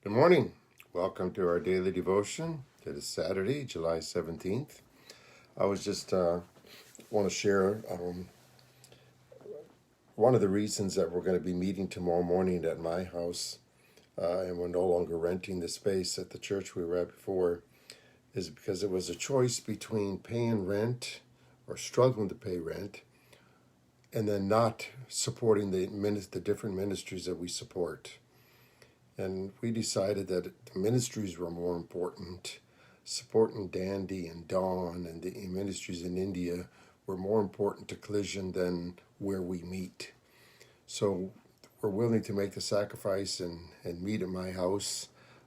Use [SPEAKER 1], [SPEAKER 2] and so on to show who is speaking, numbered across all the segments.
[SPEAKER 1] Good morning. Welcome to our daily devotion. It is Saturday, July 17th. I was just want to share one of the reasons that we're going to be meeting tomorrow morning at my house, and we're no longer renting the space at the church we were at before, is because it was a choice between paying rent or struggling to pay rent and then not supporting the different ministries that we support. And we decided that the ministries were more important. Supporting Dandy and Dawn and the ministries in India were more important to Collision than where we meet. So we're willing to make the sacrifice and meet at my house.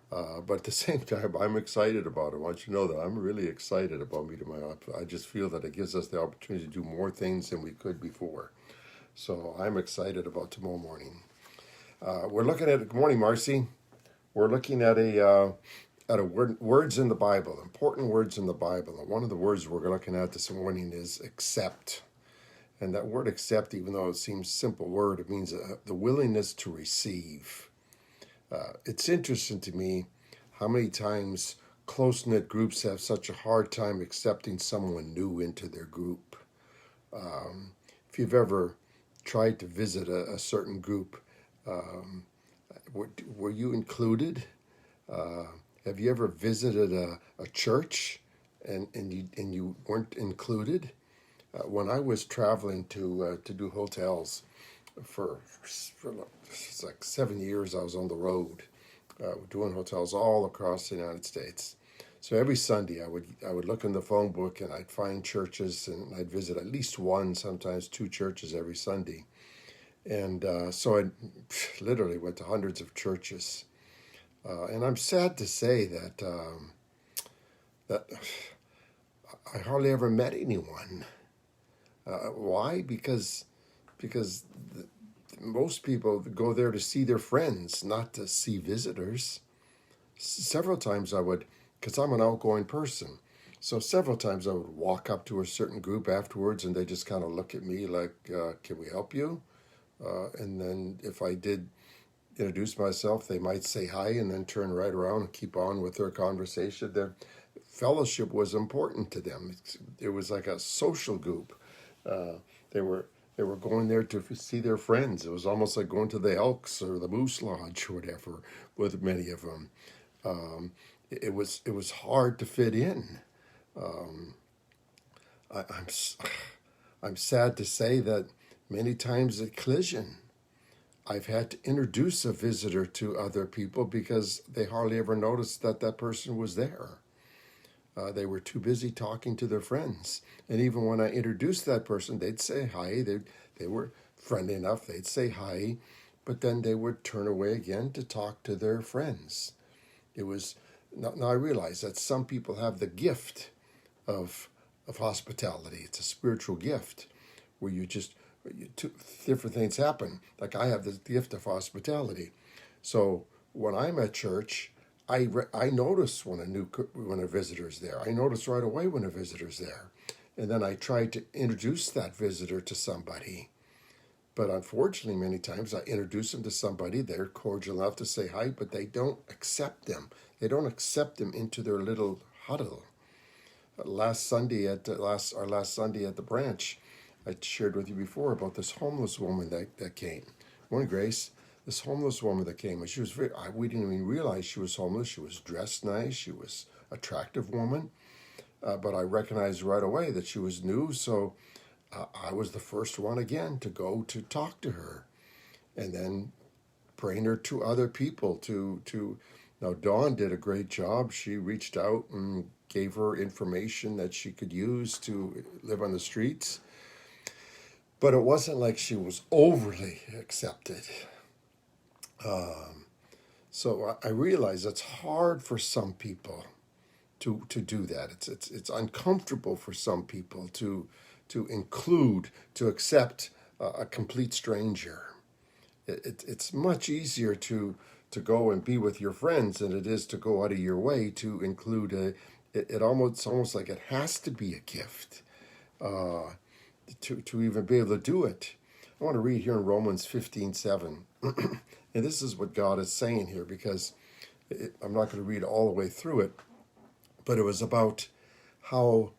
[SPEAKER 1] But at the same time, I'm excited about it. I want you to know that I'm really excited about meeting my house. I just feel that it gives us the opportunity to do more things than we could before. So I'm excited about tomorrow morning. We're looking at, good morning, Marcy. We're looking at words in the Bible, important words in the Bible. And one of the words we're looking at this morning is accept. And that word accept, even though it seems a simple word, it means the willingness to receive. It's interesting to me how many times close-knit groups have such a hard time accepting someone new into their group. If you've ever tried to visit a certain group, were you included? Have you ever visited a church and you weren't included? When I was traveling to do hotels for like 7 years, I was on the road doing hotels all across the United States. So every Sunday I would look in the phone book and I'd find churches and I'd visit at least one, sometimes two churches every Sunday. And so I literally went to hundreds of churches. And I'm sad to say that I hardly ever met anyone. Why? Because most people go there to see their friends, not to see visitors. Several times I would, because I'm an outgoing person, so several times I would walk up to a certain group afterwards and they just kind of look at me like, can we help you? And then if I did introduce myself, they might say hi and then turn right around and keep on with their conversation. Their fellowship was important to them. It was like a social group. They were going there to see their friends. It was almost like going to the Elks or the Moose Lodge or whatever with many of them. It was hard to fit in. I'm sad to say that many times at Collision, I've had to introduce a visitor to other people because they hardly ever noticed that that person was there. They were too busy talking to their friends. And even when I introduced that person, they'd say hi. They were friendly enough. They'd say hi, but then they would turn away again to talk to their friends. It was, now I realize that some people have the gift of hospitality. It's a spiritual gift where different things happen. Like I have the gift of hospitality. So when I'm at church, I notice when a visitor's there. I notice right away when a visitor's there. And then I try to introduce that visitor to somebody. But unfortunately, many times I introduce them to somebody, they're cordial enough to say hi, but they don't accept them. They don't accept them into their little huddle. Last Sunday at the branch, I shared with you before about this homeless woman that came. Morning, Grace. This homeless woman that came, and she was we didn't even realize she was homeless. She was dressed nice. She was an attractive woman. But I recognized right away that she was new, so I was the first one again to go to talk to her. And then bring her to other people now Dawn did a great job. She reached out and gave her information that she could use to live on the streets. But it wasn't like she was overly accepted. So I realize it's hard for some people to do that. It's uncomfortable for some people to include, to accept a complete stranger. It's much easier to go and be with your friends than it is to go out of your way to include it's almost like it has to be a gift to even be able to do it. I want to read here in Romans 15:7. And this is what God is saying here, because I'm not going to read all the way through it, but it was about how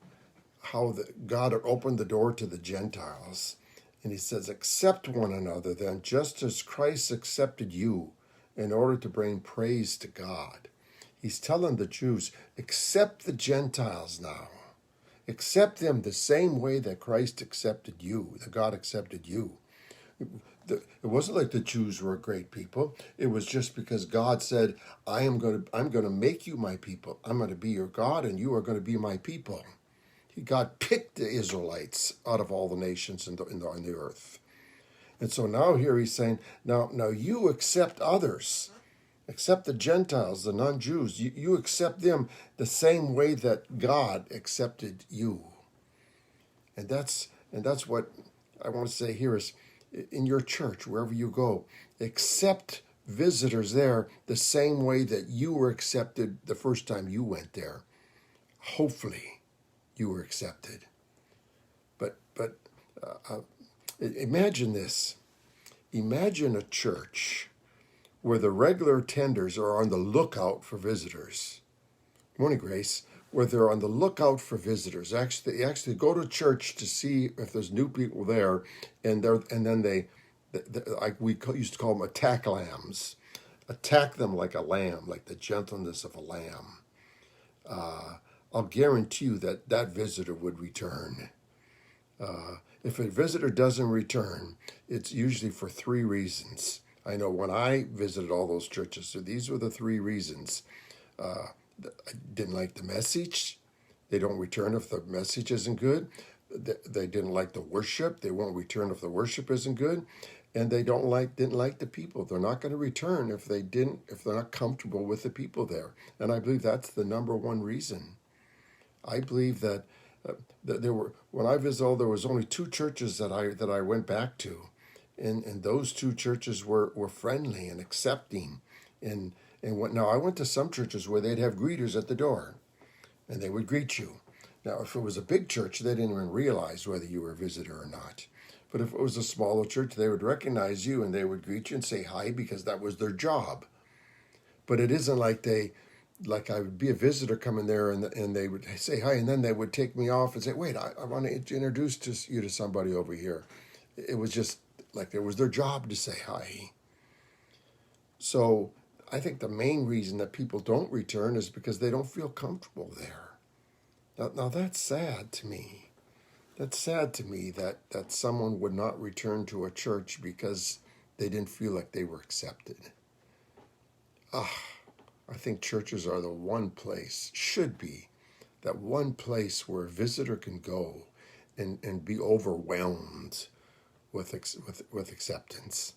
[SPEAKER 1] God had opened the door to the Gentiles. And he says, accept one another then, just as Christ accepted you in order to bring praise to God. He's telling the Jews, accept the Gentiles now. Accept them the same way that Christ accepted you, that God accepted you. It wasn't like the Jews were great people. It was just because God said, I'm going to make you my people. I'm going to be your God, and you are going to be my people. God picked the Israelites out of all the nations in the earth. And so now here he's saying, now you accept others. Accept the Gentiles, the non-Jews. You accept them the same way that God accepted you. And that's what I want to say here is, in your church, wherever you go, accept visitors there the same way that you were accepted the first time you went there. Hopefully, you were accepted. But imagine this. Imagine a church where the regular attenders are on the lookout for visitors. Morning, Grace. Where they're on the lookout for visitors. They actually go to church to see if there's new people there, and then they like we used to call them attack lambs. Attack them like a lamb, like the gentleness of a lamb. I'll guarantee you that visitor would return. If a visitor doesn't return, it's usually for 3 reasons. I know when I visited all those churches, so these were the 3 reasons. I didn't like the message. They don't return if the message isn't good. They didn't like the worship. They won't return if the worship isn't good. And they didn't like the people. They're not going to return if they're not comfortable with the people there. And I believe that's the number one reason. I believe that there were, when I visited, there was only 2 churches that I went back to, and those 2 churches were friendly and accepting. Now I went to some churches where they'd have greeters at the door, and they would greet you. Now, if it was a big church, they didn't even realize whether you were a visitor or not. But if it was a smaller church, they would recognize you and they would greet you and say hi because that was their job. But it isn't like I would be a visitor coming there and they would say hi, and then they would take me off and say, wait, I want to introduce you to somebody over here. It was just like it was their job to say hi. So I think the main reason that people don't return is because they don't feel comfortable there. Now that's sad to me. That's sad to me that someone would not return to a church because they didn't feel like they were accepted. I think churches are the one place, should be, that one place where a visitor can go and be overwhelmed with acceptance.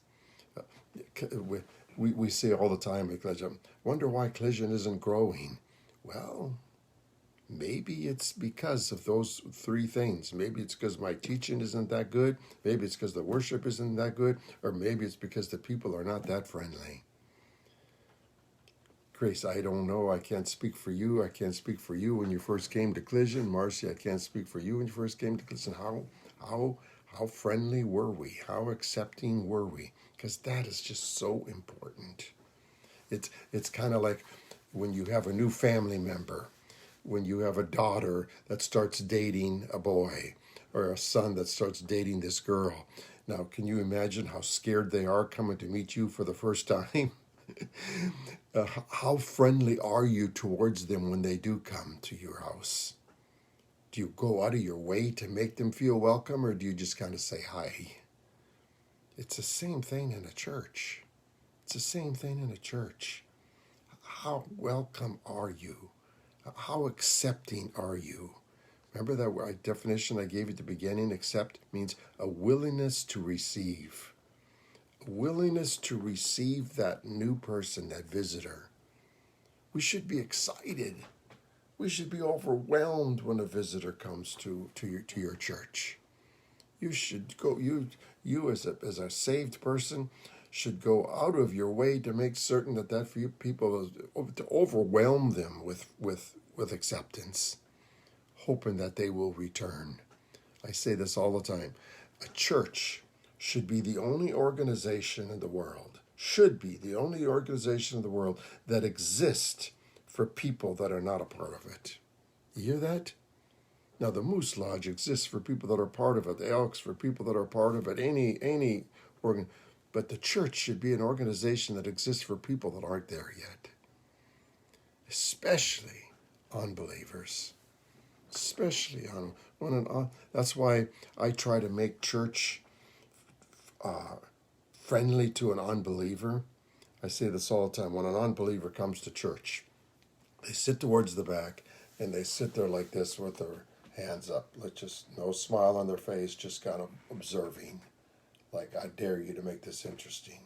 [SPEAKER 1] We say all the time at Collision, wonder why Collision isn't growing. Well, maybe it's because of those 3 things. Maybe it's because my teaching isn't that good. Maybe it's because the worship isn't that good. Or maybe it's because the people are not that friendly. Grace, I don't know. I can't speak for you. I can't speak for you when you first came to Collision. Marcy, I can't speak for you when you first came to Collision. How friendly were we? How accepting were we? Because that is just so important. It's kind of like when you have a new family member, when you have a daughter that starts dating a boy, or a son that starts dating this girl. Now, can you imagine how scared they are coming to meet you for the first time? How friendly are you towards them when they do come to your house? Do you go out of your way to make them feel welcome, or do you just kind of say hi? It's the same thing in a church. It's the same thing in a church. How welcome are you? How accepting are you? Remember that definition I gave you at the beginning? Accept means a willingness to receive. A willingness to receive that new person, that visitor. We should be excited. We should be overwhelmed when a visitor comes to your church. You should go. You as a saved person should go out of your way to make certain that few people, to overwhelm them with acceptance, hoping that they will return. I say this all the time. A church should be the only organization in the world, should be the only organization in the world that exists for people that are not a part of it. You hear that? Now, the Moose Lodge exists for people that are part of it. The Elks for people that are part of it. Any organ, but the church should be an organization that exists for people that aren't there yet, especially unbelievers. Especially that's why I try to make church friendly to an unbeliever. I say this all the time. When an unbeliever comes to church, they sit towards the back and they sit there like this with their hands up, like just no smile on their face, just kind of observing. Like, I dare you to make this interesting.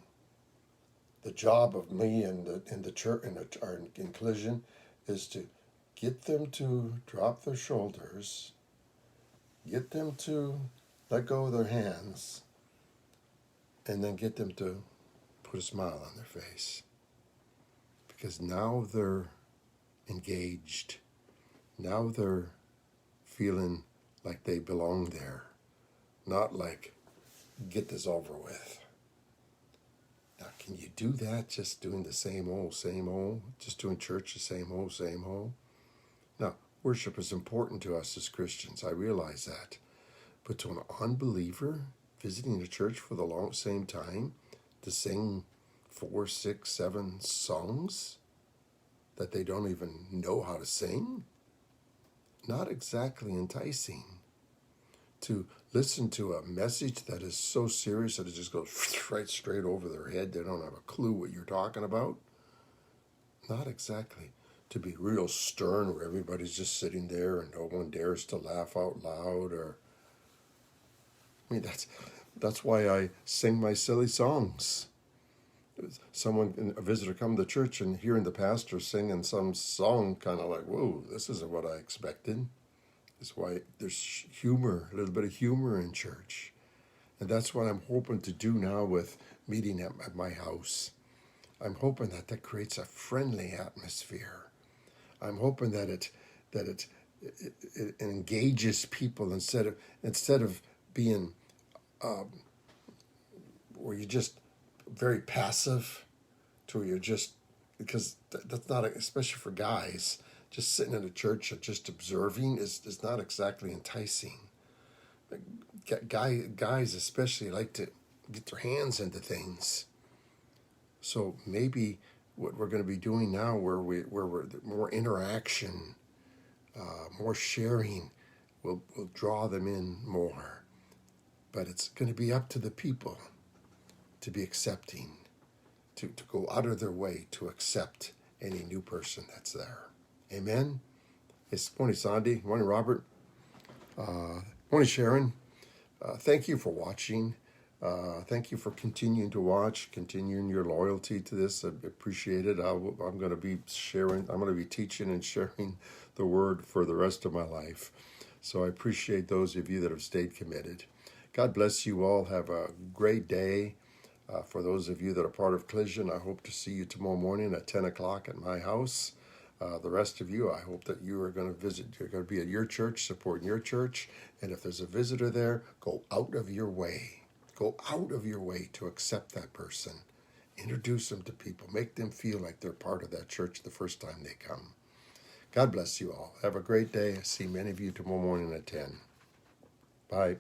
[SPEAKER 1] The job of me in the church in Collision is to get them to drop their shoulders, get them to let go of their hands, and then get them to put a smile on their face. Because now they're engaged. Now they're feeling like they belong there. Not like, get this over with. Now, can you do that just doing the same old, just doing church the same old? Now, worship is important to us as Christians. I realize that. But to an unbeliever visiting a church for the same time to sing 4, 6, 7 songs that they don't even know how to sing, not exactly enticing. To listen to a message that is so serious that it just goes right straight over their head. They don't have a clue what you're talking about. Not exactly. To be real stern where everybody's just sitting there and no one dares to laugh out loud. That's why I sing my silly songs. A visitor come to church and hearing the pastor singing some song, kind of like, whoa, this isn't what I expected. That's why there's humor, a little bit of humor in church. And that's what I'm hoping to do now with meeting at my house. I'm hoping that creates a friendly atmosphere. I'm hoping that it engages people instead of being where you're just very passive, to where you're just, because that's not, especially for guys, just sitting in a church and just observing is not exactly enticing. Guys especially like to get their hands into things. So maybe what we're going to be doing now, where we're more interaction, more sharing, will draw them in more. But it's going to be up to the people to be accepting, to go out of their way to accept any new person that's there. Amen. It's morning, Sandy. Morning, Robert. Morning, Sharon. Thank you for watching. Thank you for continuing to watch, continuing your loyalty to this. I appreciate it. I'm going to be sharing. I'm going to be teaching and sharing the word for the rest of my life. So I appreciate those of you that have stayed committed. God bless you all. Have a great day. For those of you that are part of Collision, I hope to see you tomorrow morning at 10 o'clock at my house. The rest of you, I hope that you are going to visit. You're going to be at your church, supporting your church. And if there's a visitor there, go out of your way. Go out of your way to accept that person. Introduce them to people. Make them feel like they're part of that church the first time they come. God bless you all. Have a great day. I see many of you tomorrow morning at 10. Bye.